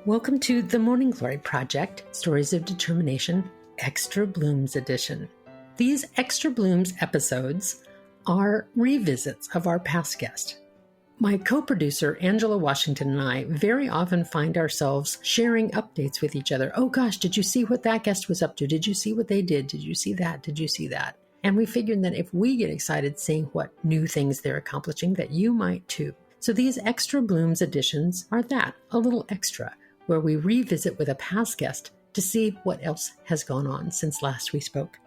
Welcome to the Morning Glory Project, Stories of Determination, Extra Blooms Edition. These Extra Blooms episodes are revisits of our past guest. My co-producer, Angela Washington, and I very often find ourselves sharing updates with each other. Oh gosh, did you see what that guest was up to? Did you see what they did? Did you see that? Did you see that? And we figured that if we get excited seeing what new things they're accomplishing, that you might too. So these Extra Blooms editions are that, a little extra, where we revisit with a past guest to see what else has gone on since last we spoke.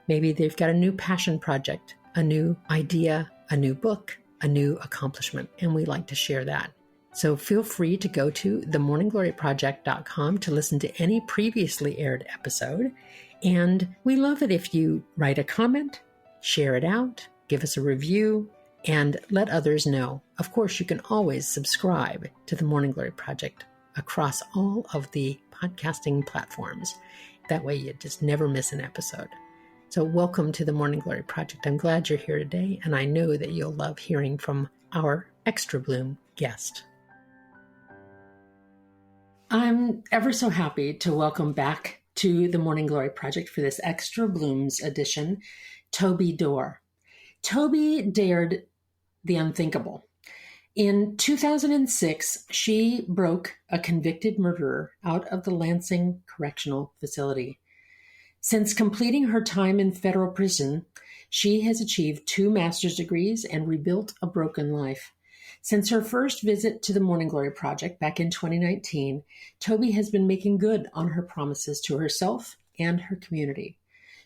Maybe they've got a new passion project, a new idea, a new book, a new accomplishment, and we like to share that. So feel free to go to themorninggloryproject.com to listen to any previously aired episode. And we love it if you write a comment, share it out, give us a review, and let others know. Of course, you can always subscribe to the Morning Glory Project across all of the podcasting platforms. That way you just never miss an episode. So welcome to the Morning Glory Project. I'm glad you're here today, and I know that you'll love hearing from our Extra Bloom guest. I'm ever so happy to welcome back to the Morning Glory Project for this Extra Blooms edition, Toby Dorr. Toby dared the unthinkable. In 2006, she broke a convicted murderer out of the Lansing Correctional Facility. Since completing her time in federal prison, she has achieved 2 master's degrees and rebuilt a broken life. Since her first visit to the Morning Glory Project back in 2019, Toby has been making good on her promises to herself and her community.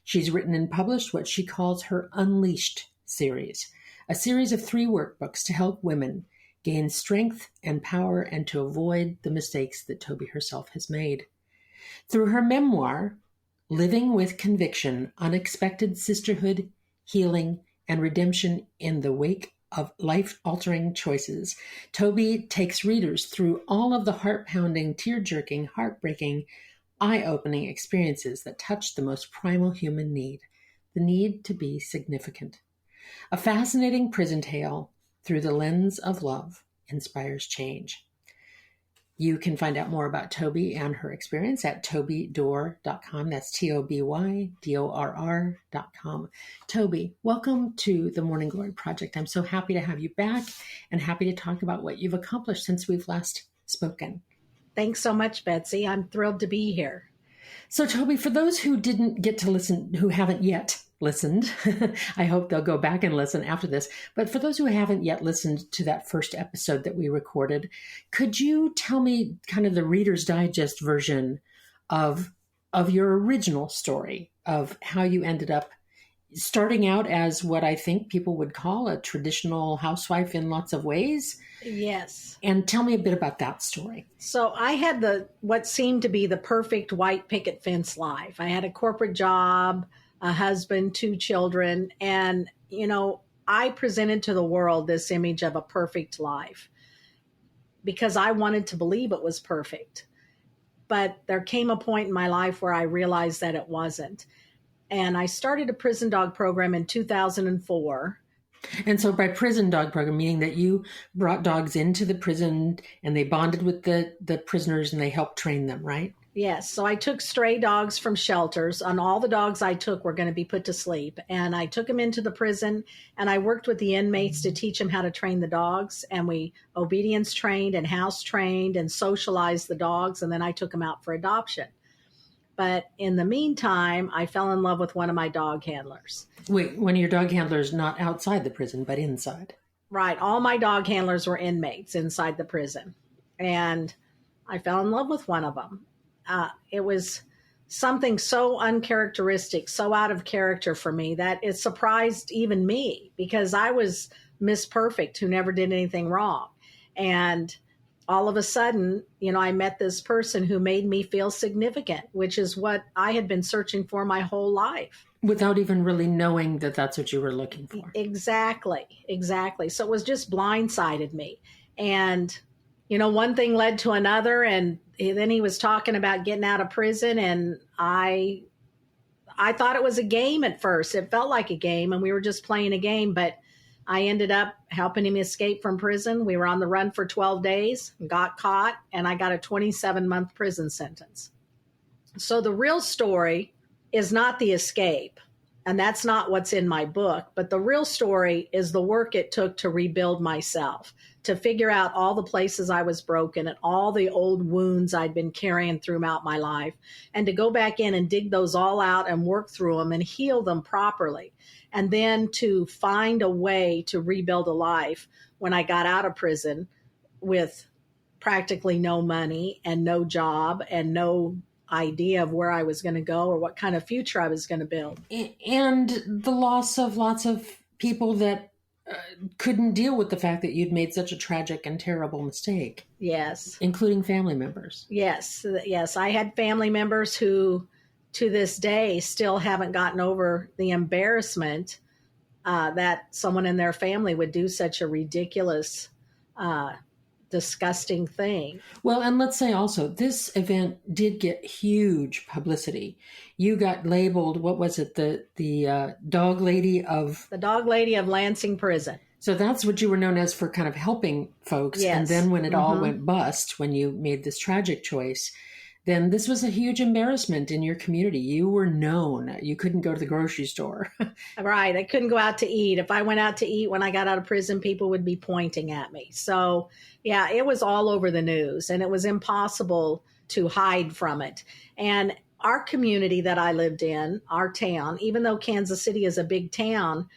She's written and published what she calls her Unleashed series, a series of 3 workbooks to help women gain strength and power and to avoid the mistakes that Toby herself has made. Through her memoir, Living with Conviction, Unexpected Sisterhood, Healing, and Redemption in the Wake of Life-Altering Choices, Toby takes readers through all of the heart-pounding, tear-jerking, heartbreaking, eye-opening experiences that touch the most primal human need, the need to be significant. A fascinating prison tale through the lens of love inspires change. You can find out more about Toby and her experience at tobydorr.com. That's TOBYDORR.com. Toby, welcome to the Morning Glory Project. I'm so happy to have you back and happy to talk about what you've accomplished since we've last spoken. Thanks so much, Betsy. I'm thrilled to be here. So, Toby, for those who didn't get to listen, who haven't yet listened, I hope they'll go back and listen after this. But for those who haven't yet listened to that first episode that we recorded, could you tell me kind of the Reader's Digest version of your original story of how you ended up starting out as what I think people would call a traditional housewife in lots of ways? Yes. And tell me a bit about that story. So I had what seemed to be the perfect white picket fence life. I had a corporate job, a husband, 2 children, and, I presented to the world this image of a perfect life because I wanted to believe it was perfect. But there came a point in my life where I realized that it wasn't. And I started a prison dog program in 2004. And so by prison dog program, meaning that you brought dogs into the prison and they bonded with the prisoners and they helped train them, right? Yes. So I took stray dogs from shelters, and all the dogs I took were going to be put to sleep. And I took them into the prison, and I worked with the inmates to teach them how to train the dogs. And we obedience trained and house trained and socialized the dogs. And then I took them out for adoption. But in the meantime, I fell in love with one of my dog handlers. Wait, one of your dog handlers not outside the prison, but inside? Right. All my dog handlers were inmates inside the prison. And I fell in love with one of them. It was something so uncharacteristic, so out of character for me that it surprised even me because I was Miss Perfect who never did anything wrong. And all of a sudden, I met this person who made me feel significant, which is what I had been searching for my whole life. Without even really knowing that that's what you were looking for. Exactly. So it was just blindsided me. And, one thing led to another. And then he was talking about getting out of prison. And I thought it was a game at first. It felt like a game and we were just playing a game. But I ended up helping him escape from prison. We were on the run for 12 days, got caught, and I got a 27-month prison sentence. So the real story is not the escape, and that's not what's in my book, but the real story is the work it took to rebuild myself, to figure out all the places I was broken and all the old wounds I'd been carrying throughout my life, and to go back in and dig those all out and work through them and heal them properly. And then to find a way to rebuild a life when I got out of prison with practically no money and no job and no idea of where I was going to go or what kind of future I was going to build. And the loss of lots of people that couldn't deal with the fact that you'd made such a tragic and terrible mistake. Yes. Including family members. Yes. Yes. I had family members who, to this day, still haven't gotten over the embarrassment that someone in their family would do such a ridiculous, disgusting thing. Well, and let's say also, this event did get huge publicity. You got labeled, what was it, the dog lady of... The dog lady of Lansing Prison. So that's what you were known as for kind of helping folks. Yes. And then when it all went bust, when you made this tragic choice, then this was a huge embarrassment in your community. You were known. You couldn't go to the grocery store. Right. I couldn't go out to eat. If I went out to eat when I got out of prison, people would be pointing at me. So, yeah, it was all over the news, and it was impossible to hide from it. And our community that I lived in, our town, even though Kansas City is a big town,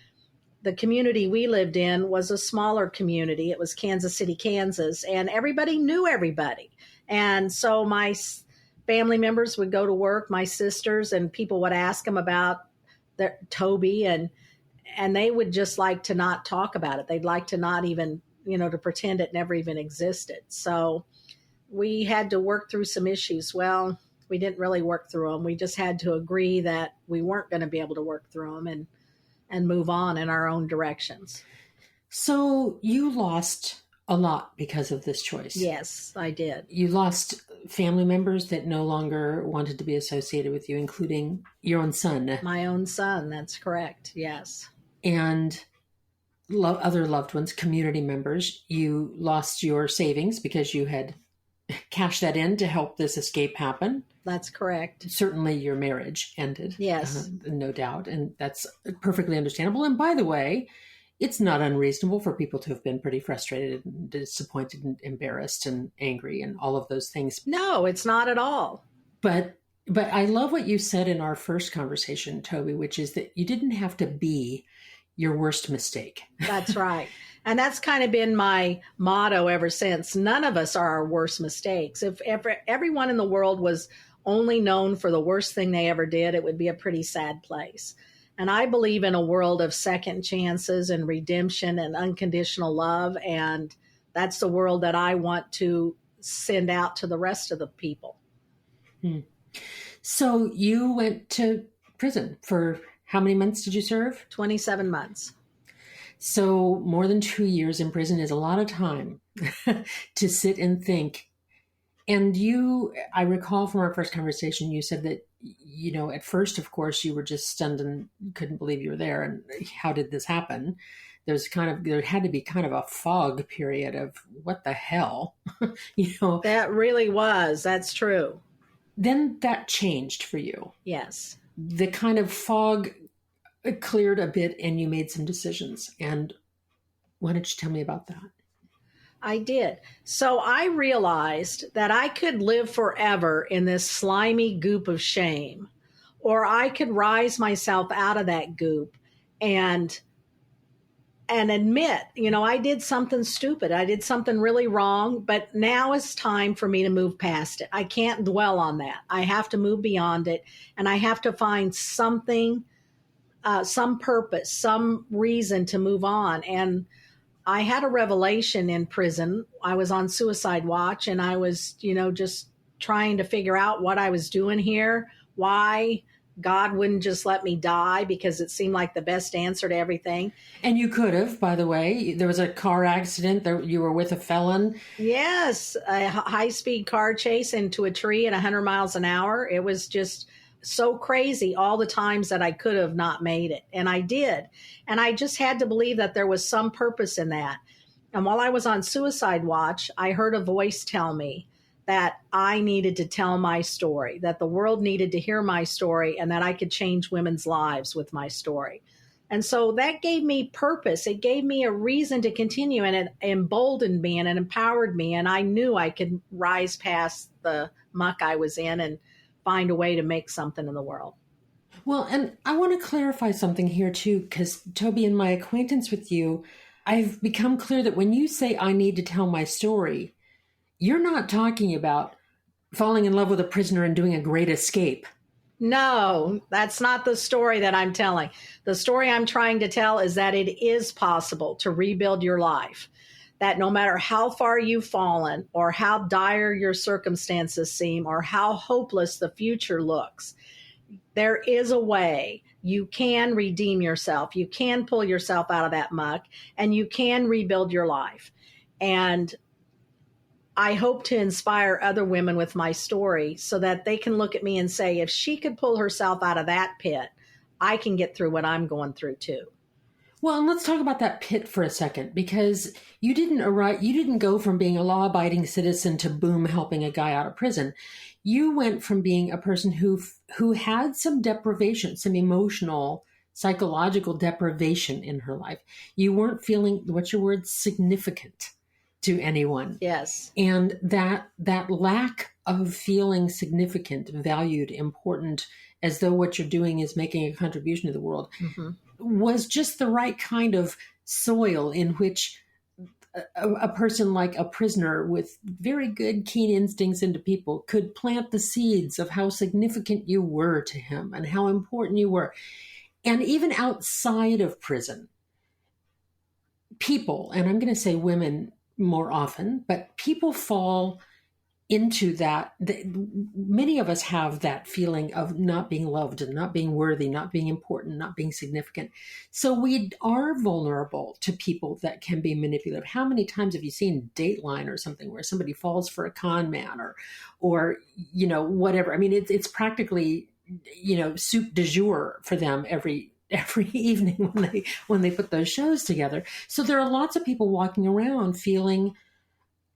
the community we lived in was a smaller community. It was Kansas City, Kansas, and everybody knew everybody. And so my family members would go to work, my sisters, and people would ask them about Toby, and they would just like to not talk about it. They'd like to not even, to pretend it never even existed. So we had to work through some issues. Well, we didn't really work through them. We just had to agree that we weren't going to be able to work through them and move on in our own directions. So you lost a lot because of this choice. Yes, I did. You lost family members that no longer wanted to be associated with you, including your own son. My own son, that's correct, yes. And other loved ones, community members. You lost your savings because you had cashed that in to help this escape happen. That's correct. Certainly your marriage ended. Yes. No doubt. And that's perfectly understandable. And by the way, it's not unreasonable for people to have been pretty frustrated and disappointed and embarrassed and angry and all of those things. No, it's not at all. But I love what you said in our first conversation, Toby, which is that you didn't have to be your worst mistake. That's right. And that's kind of been my motto ever since. None of us are our worst mistakes. If everyone in the world was only known for the worst thing they ever did, it would be a pretty sad place. And I believe in a world of second chances and redemption and unconditional love. And that's the world that I want to send out to the rest of the people. So you went to prison for how many months did you serve? 27 months. So more than 2 years in prison is a lot of time to sit and think. And I recall from our first conversation, you said that, at first, of course, you were just stunned and couldn't believe you were there. And how did this happen? There had to be kind of a fog period of what the hell, That really was. That's true. Then that changed for you. Yes. The kind of fog cleared a bit and you made some decisions. And why don't you tell me about that? I did. So I realized that I could live forever in this slimy goop of shame, or I could rise myself out of that goop and admit, I did something stupid. I did something really wrong, but now it's time for me to move past it. I can't dwell on that. I have to move beyond it, and I have to find something, some purpose, some reason to move on. And I had a revelation in prison. I was on suicide watch, and I was, just trying to figure out what I was doing here, why God wouldn't just let me die, because it seemed like the best answer to everything. And you could have, by the way. There was a car accident. You were with a felon. Yes, a high-speed car chase into a tree at 100 miles an hour. It was just so crazy all the times that I could have not made it. And I did. And I just had to believe that there was some purpose in that. And while I was on suicide watch, I heard a voice tell me that I needed to tell my story, that the world needed to hear my story, and that I could change women's lives with my story. And so that gave me purpose. It gave me a reason to continue, and it emboldened me and it empowered me. And I knew I could rise past the muck I was in and find a way to make something in the world. Well, and I want to clarify something here too, because Toby, in my acquaintance with you, I've become clear that when you say I need to tell my story, you're not talking about falling in love with a prisoner and doing a great escape. No, that's not the story that I'm telling. The story I'm trying to tell is that it is possible to rebuild your life, that no matter how far you've fallen or how dire your circumstances seem or how hopeless the future looks, there is a way. You can redeem yourself. You can pull yourself out of that muck, and you can rebuild your life. And I hope to inspire other women with my story so that they can look at me and say, if she could pull herself out of that pit, I can get through what I'm going through too. Well, and let's talk about that pit for a second, because you didn't go from being a law-abiding citizen to boom, helping a guy out of prison. You went from being a person who had some deprivation, some emotional, psychological deprivation in her life. You weren't feeling, what's your word, significant to anyone. Yes. And that lack of feeling significant, valued, important, as though what you're doing is making a contribution to the world, was just the right kind of soil in which a person like a prisoner with very good, keen instincts into people could plant the seeds of how significant you were to him and how important you were. And even outside of prison, people, and I'm going to say women more often, but people fall into that. Many of us have that feeling of not being loved and not being worthy, not being important, not being significant. So we are vulnerable to people that can be manipulative. How many times have you seen Dateline or something where somebody falls for a con man or whatever? I mean, it's practically, soup du jour for them every evening when they put those shows together. So there are lots of people walking around feeling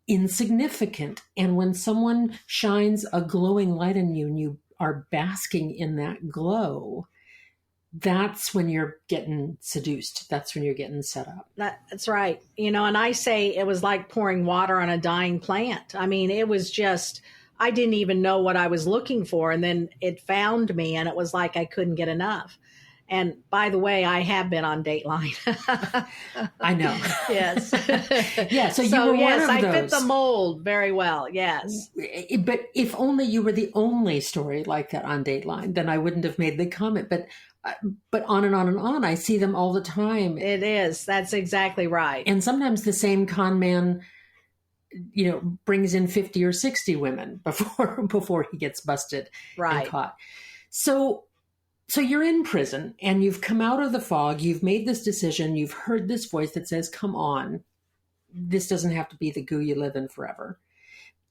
insignificant. And when someone shines a glowing light on you and you are basking in that glow, that's when you're getting seduced. That's when you're getting set up. That's right. And I say it was like pouring water on a dying plant. I mean, it was just, I didn't even know what I was looking for. And then it found me, and it was like I couldn't get enough. And by the way, I have been on Dateline. I know. Yes. Yeah. So you were one of those. I fit the mold very well. Yes. But if only you were the only story like that on Dateline, then I wouldn't have made the comment. But on and on and on, I see them all the time. It is. That's exactly right. And sometimes the same con man, brings in 50 or 60 women before he gets busted and caught. So you're in prison and you've come out of the fog. You've made this decision. You've heard this voice that says, come on, this doesn't have to be the goo you live in forever.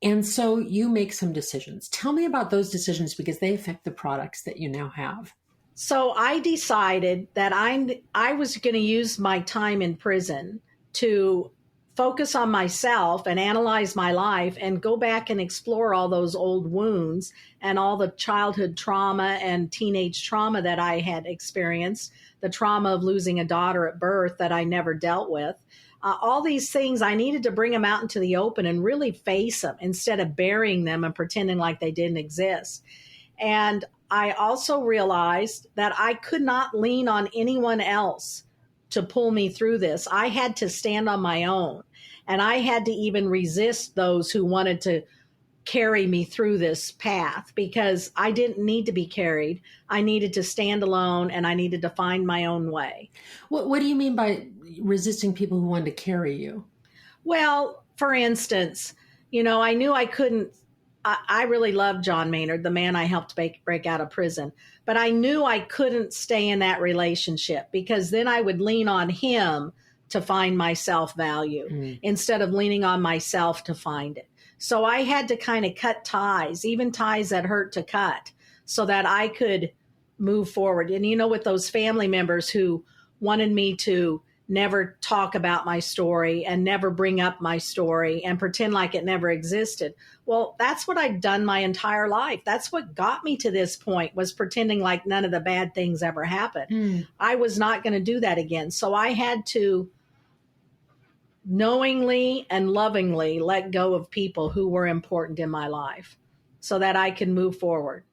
And so you make some decisions. Tell me about those decisions, because they affect the products that you now have. So I decided that I was going to use my time in prison to focus on myself and analyze my life and go back and explore all those old wounds and all the childhood trauma and teenage trauma that I had experienced, the trauma of losing a daughter at birth that I never dealt with. All these things, I needed to bring them out into the open and really face them instead of burying them and pretending like they didn't exist. And I also realized that I could not lean on anyone else to pull me through this. I had to stand on my own. And I had to even resist those who wanted to carry me through this path, because I didn't need to be carried. I needed to stand alone, and I needed to find my own way. What do you mean by resisting people who wanted to carry you? Well, for instance, I knew I couldn't. I really loved John Maynard, the man I helped break out of prison. But I knew I couldn't stay in that relationship, because then I would lean on him to find my self-value instead of leaning on myself to find it. So I had to kind of cut ties, even ties that hurt to cut, so that I could move forward. And, with those family members who wanted me to never talk about my story and never bring up my story and pretend like it never existed. Well, that's what I'd done my entire life. That's what got me to this point, was pretending like none of the bad things ever happened. I was not going to do that again. So I had to knowingly and lovingly let go of people who were important in my life so that I could move forward.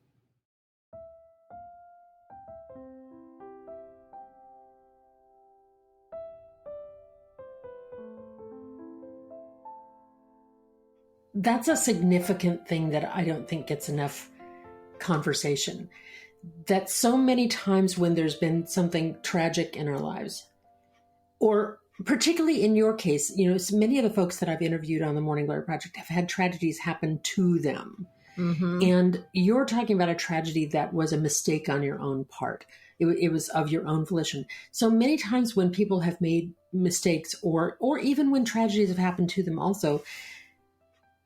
That's a significant thing that I don't think gets enough conversation. That so many times when there's been something tragic in our lives, or particularly in your case, many of the folks that I've interviewed on the Morning Glory Project have had tragedies happen to them. Mm-hmm. And you're talking about a tragedy that was a mistake on your own part. It was of your own volition. So many times when people have made mistakes, or even when tragedies have happened to them also,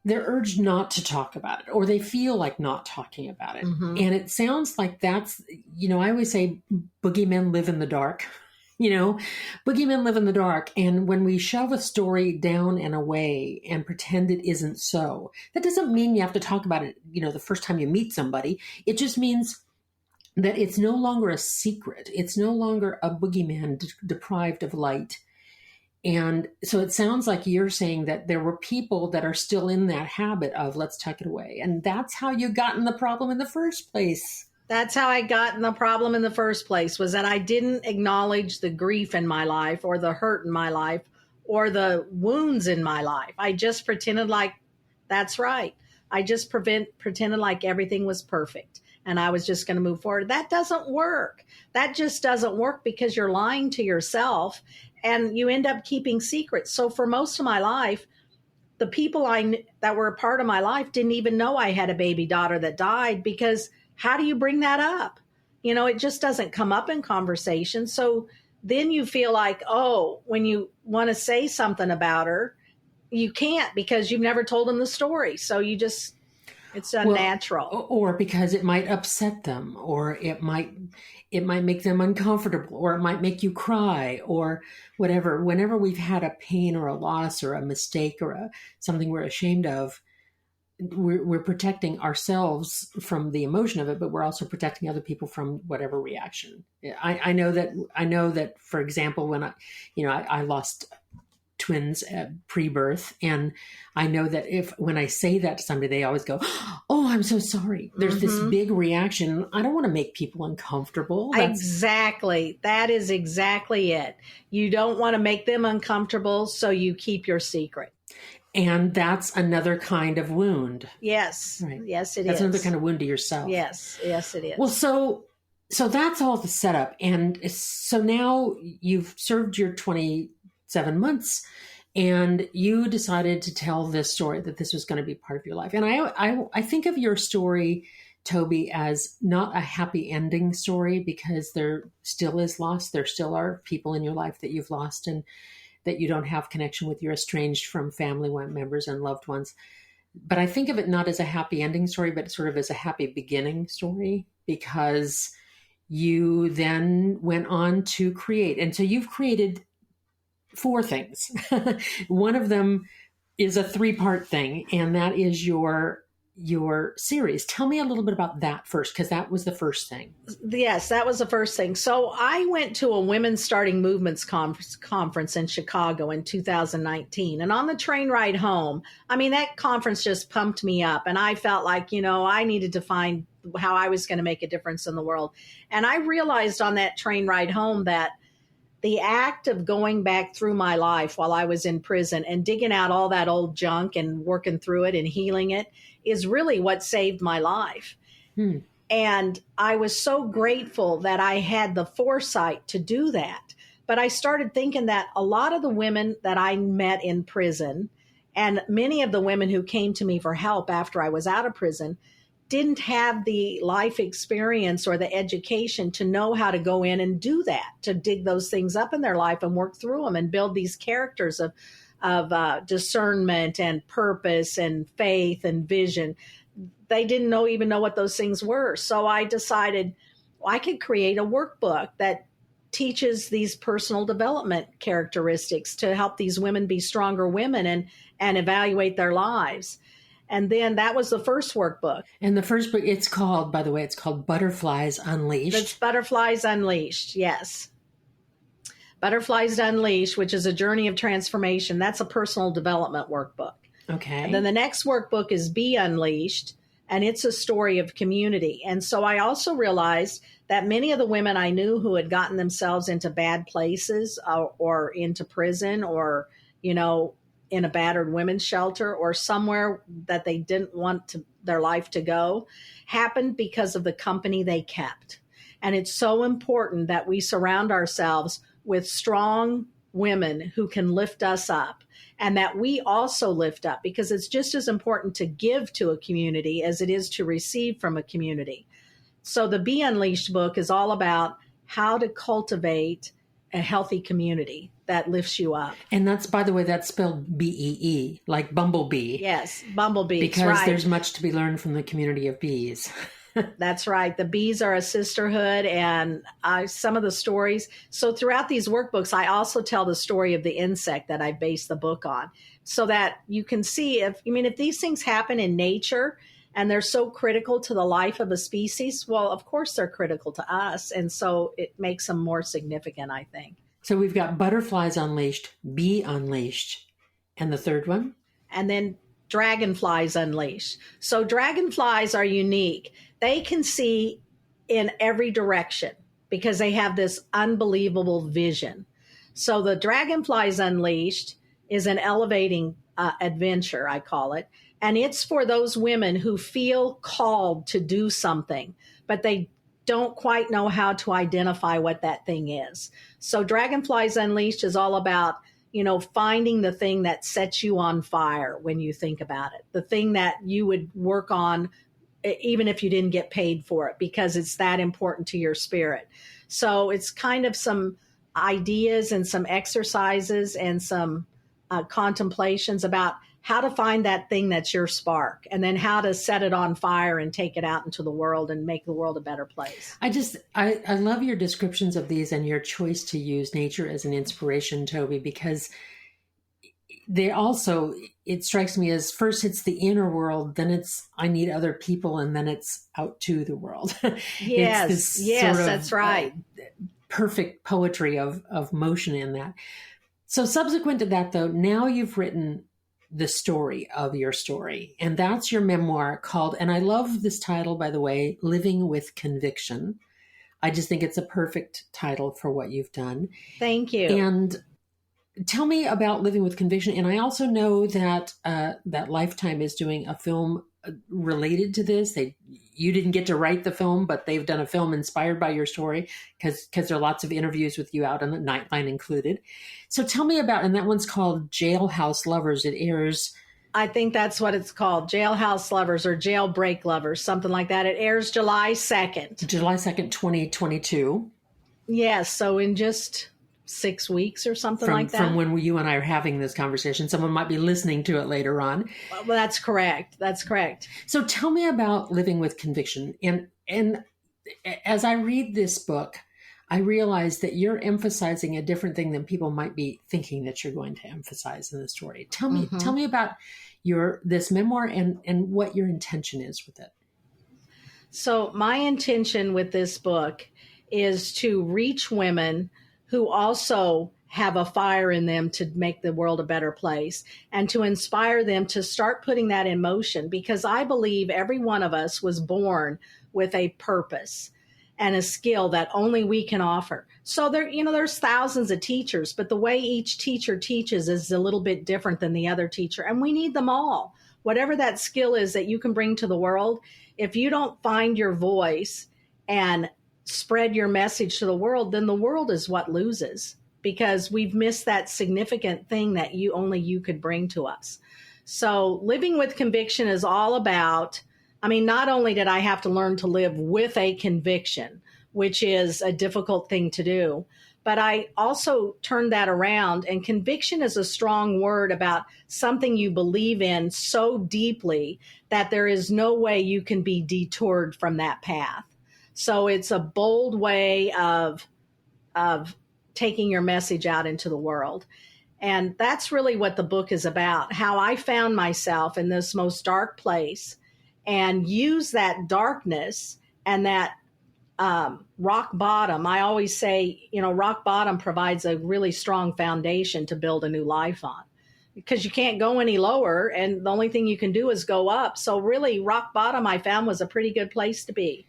they're urged not to talk about it, or they feel like not talking about it. Mm-hmm. And it sounds like that's, I always say boogeymen live in the dark. Boogeymen live in the dark. And when we shove a story down and away and pretend it isn't so, that doesn't mean you have to talk about it, the first time you meet somebody. It just means that it's no longer a secret. It's no longer a boogeyman deprived of light. And so it sounds like you're saying that there were people that are still in that habit of let's tuck it away. And that's how you got in the problem in the first place. That's how I got in the problem in the first place, was that I didn't acknowledge the grief in my life or the hurt in my life or the wounds in my life. I just pretended like that's right. I just pretended like everything was perfect and I was just going to move forward. That doesn't work. That just doesn't work, because you're lying to yourself and you end up keeping secrets. So for most of my life, the people that were a part of my life didn't even know I had a baby daughter that died, because how do you bring that up? It just doesn't come up in conversation. So then you feel like, when you want to say something about her, you can't, because you've never told them the story. So it's unnatural. Well, or because it might upset them, or it might make them uncomfortable, or it might make you cry, or whatever. Whenever we've had a pain or a loss or a mistake or something we're ashamed of, we're protecting ourselves from the emotion of it, but we're also protecting other people from whatever reaction. I know that, for example, when I lost twins at pre-birth, and I know that when I say that to somebody, they always go, "Oh, I'm so sorry." There's this big reaction. I don't want to make people uncomfortable. Exactly. That is exactly it. You don't want to make them uncomfortable, so you keep your secret. And that's another kind of wound. Yes. Right. Yes, it is. That's another kind of wound to yourself. Yes. Yes, it is. Well, so that's all the setup. And so now you've served your 27 months and you decided to tell this story, that this was going to be part of your life. And I think of your story, Toby, as not a happy ending story, because there still is loss. There still are people in your life that you've lost and that you don't have connection with. You're estranged from family members and loved ones. But I think of it not as a happy ending story, but sort of as a happy beginning story, because you then went on to create. And so you've created 4 things. One of them is a 3-part thing, and that is your series. Tell me a little bit about that first, because that was the first thing. Yes, that was the first thing. So I went to a Women Starting Movements conference in Chicago in 2019. And on the train ride home, that conference just pumped me up. And I felt like, I needed to find how I was going to make a difference in the world. And I realized on that train ride home that the act of going back through my life while I was in prison and digging out all that old junk and working through it and healing it is really what saved my life. And I was so grateful that I had the foresight to do that. But I started thinking that a lot of the women that I met in prison, and many of the women who came to me for help after I was out of prison, didn't have the life experience or the education to know how to go in and do that, to dig those things up in their life and work through them and build these characters of discernment and purpose and faith and vision. they didn't even know what those things were. So I decided I could create a workbook that teaches these personal development characteristics to help these women be stronger women and evaluate their lives. And then that was the first workbook. And the first book, it's called, by the way, it's called Butterflies Unleashed. It's Butterflies Unleashed, yes. Butterflies Unleashed, which is a journey of transformation. That's a personal development workbook. Okay. And then the next workbook is Be Unleashed, and it's a story of community. And so I also realized that many of the women I knew who had gotten themselves into bad places or into prison or, in a battered women's shelter or somewhere that they didn't want their life to go happened because of the company they kept. And it's so important that we surround ourselves with strong women who can lift us up and that we also lift up, because it's just as important to give to a community as it is to receive from a community. So the Be Unleashed book is all about how to cultivate a healthy community that lifts you up. And that's, by the way, that's spelled B-E-E, like bumblebee. Yes, bumblebees. Because right. There's much to be learned from the community of bees. That's right. The bees are a sisterhood, and some of the stories. So throughout these workbooks, I also tell the story of the insect that I based the book on, so that you can see if these things happen in nature and they're so critical to the life of a species, well, of course they're critical to us. And so it makes them more significant, I think. So we've got Butterflies Unleashed, Be Unleashed, and the third one? And then Dragonflies Unleashed. So dragonflies are unique. They can see in every direction because they have this unbelievable vision. So the Dragonflies Unleashed is an elevating adventure, I call it. And it's for those women who feel called to do something, but they don't quite know how to identify what that thing is. So Dragonflies Unleashed is all about, finding the thing that sets you on fire when you think about it, the thing that you would work on even if you didn't get paid for it, because it's that important to your spirit. So it's kind of some ideas and some exercises and some contemplations about how to find that thing that's your spark, and then how to set it on fire and take it out into the world and make the world a better place. I love your descriptions of these and your choice to use nature as an inspiration, Toby, because they also, it strikes me as first it's the inner world, then it's I need other people, and then it's out to the world. Yes, that's right. Perfect poetry of motion in that. So subsequent to that, though, now you've written the story of your story, and that's your memoir called, and I love this title, by the way, Living with Conviction. I just think it's a perfect title for what you've done. Thank you. And tell me about Living with Conviction. And I also know that that Lifetime is doing a film related to this. You didn't get to write the film, but they've done a film inspired by your story because there are lots of interviews with you out on the Nightline included. So tell me about, and that one's called Jailhouse Lovers. It airs. I think that's what it's called, Jailhouse Lovers or Jailbreak Lovers, something like that. It airs July 2nd. July 2nd, 2022. Yes, so in just 6 weeks or something like that. From when you and I are having this conversation. Someone might be listening to it later on. Well, that's correct. That's correct. So tell me about Living with Conviction. And as I read this book, I realize that you're emphasizing a different thing than people might be thinking that you're going to emphasize in the story. Tell me about this memoir and what your intention is with it. So my intention with this book is to reach women who also have a fire in them to make the world a better place, and to inspire them to start putting that in motion, because I believe every one of us was born with a purpose and a skill that only we can offer. So there's thousands of teachers, but the way each teacher teaches is a little bit different than the other teacher, and we need them all. Whatever that skill is that you can bring to the world, if you don't find your voice and spread your message to the world, then the world is what loses, because we've missed that significant thing that only you could bring to us. So Living with Conviction is all about, not only did I have to learn to live with a conviction, which is a difficult thing to do, But I also turned that around, and conviction is a strong word about something you believe in so deeply that there is no way you can be detoured from that path. So it's a bold way of taking your message out into the world. And that's really what the book is about, how I found myself in this most dark place and use that darkness and that rock bottom. I always say, rock bottom provides a really strong foundation to build a new life on, because you can't go any lower, and the only thing you can do is go up. So really, rock bottom, I found, was a pretty good place to be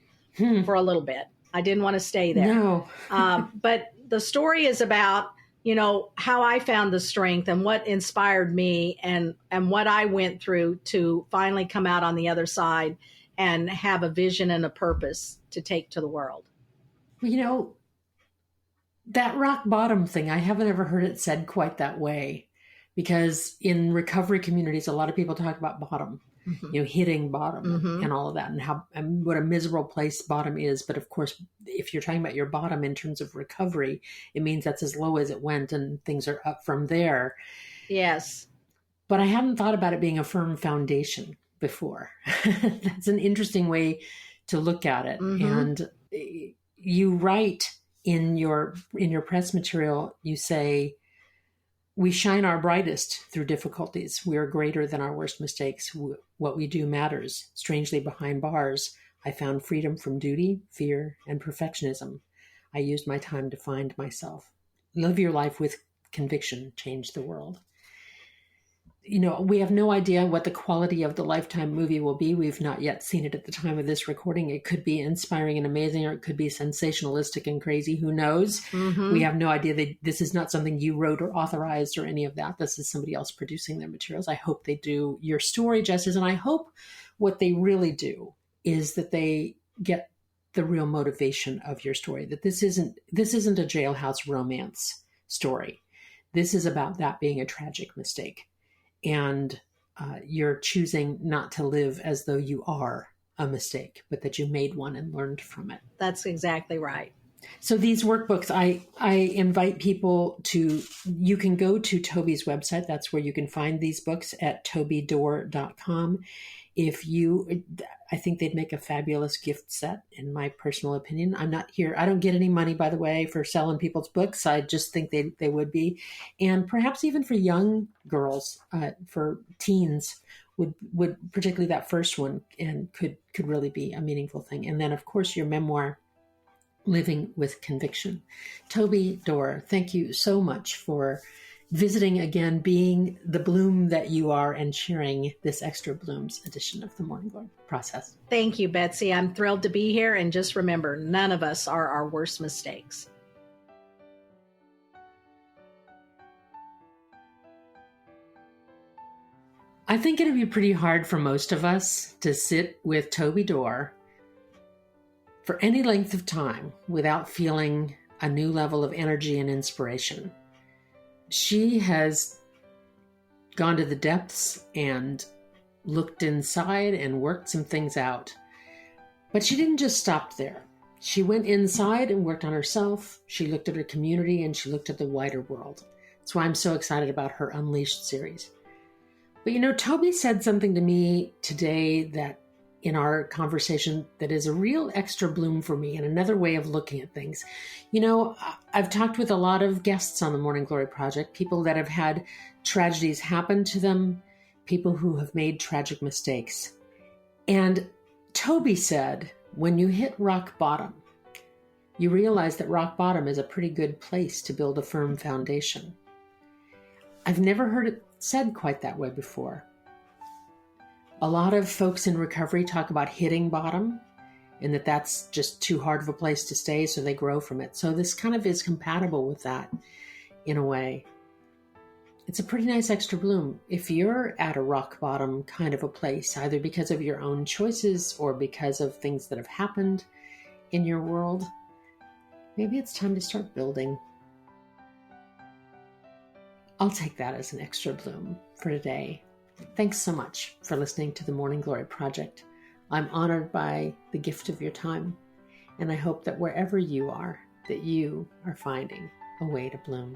for a little bit. I didn't want to stay there. No. But the story is about, how I found the strength and what inspired me and what I went through to finally come out on the other side and have a vision and a purpose to take to the world. That rock bottom thing, I haven't ever heard it said quite that way, because in recovery communities, a lot of people talk about bottom, hitting bottom and all of that, and what a miserable place bottom is. But of course, if you're talking about your bottom in terms of recovery, it means that's as low as it went and things are up from there. Yes. But I hadn't thought about it being a firm foundation before. That's an interesting way to look at it. And you write in your press material, you say, "We shine our brightest through difficulties. We are greater than our worst mistakes. What we do matters. Strangely, behind bars, I found freedom from duty, fear, and perfectionism. I used my time to find myself. Live your life with conviction. Change the world." We have no idea what the quality of the Lifetime movie will be. We've not yet seen it at the time of this recording. It could be inspiring and amazing, or it could be sensationalistic and crazy. Who knows? We have no idea. This is not something you wrote or authorized or any of that. This is somebody else producing their materials. I hope they do your story justice. And I hope what they really do is that they get the real motivation of your story, that this isn't a jailhouse romance story. This is about that being a tragic mistake. And you're choosing not to live as though you are a mistake, but that you made one and learned from it. That's exactly right. So these workbooks, I invite people to, you can go to Toby's website. That's where you can find these books at tobydorr.com. I think they'd make a fabulous gift set, in my personal opinion. I'm not here. I don't get any money, by the way, for selling people's books. I just think they would be. And perhaps even for young girls, for teens, would particularly that first one, and could really be a meaningful thing. And then, of course, your memoir, Living with Conviction. Toby Dorr, thank you so much for visiting again, being the bloom that you are, and sharing this extra Blooms edition of the Morning Glory Process. Thank you, Betsy. I'm thrilled to be here. And just remember, none of us are our worst mistakes. I think it'd be pretty hard for most of us to sit with Toby Dorr for any length of time without feeling a new level of energy and inspiration. She has gone to the depths and looked inside and worked some things out. But she didn't just stop there. She went inside and worked on herself. She looked at her community, and she looked at the wider world. That's why I'm so excited about her Unleashed series. But Toby said something to me today that in our conversation that is a real extra bloom for me, and another way of looking at things. I've talked with a lot of guests on the Morning Glory Project, people that have had tragedies happen to them, people who have made tragic mistakes. And Toby said, when you hit rock bottom, you realize that rock bottom is a pretty good place to build a firm foundation. I've never heard it said quite that way before. A lot of folks in recovery talk about hitting bottom, and that's just too hard of a place to stay, so they grow from it. So this kind of is compatible with that in a way. It's a pretty nice extra bloom. If you're at a rock bottom kind of a place, either because of your own choices or because of things that have happened in your world, maybe it's time to start building. I'll take that as an extra bloom for today. Thanks so much for listening to the Morning Glory Project. I'm honored by the gift of your time, and I hope that wherever you are, that you are finding a way to bloom.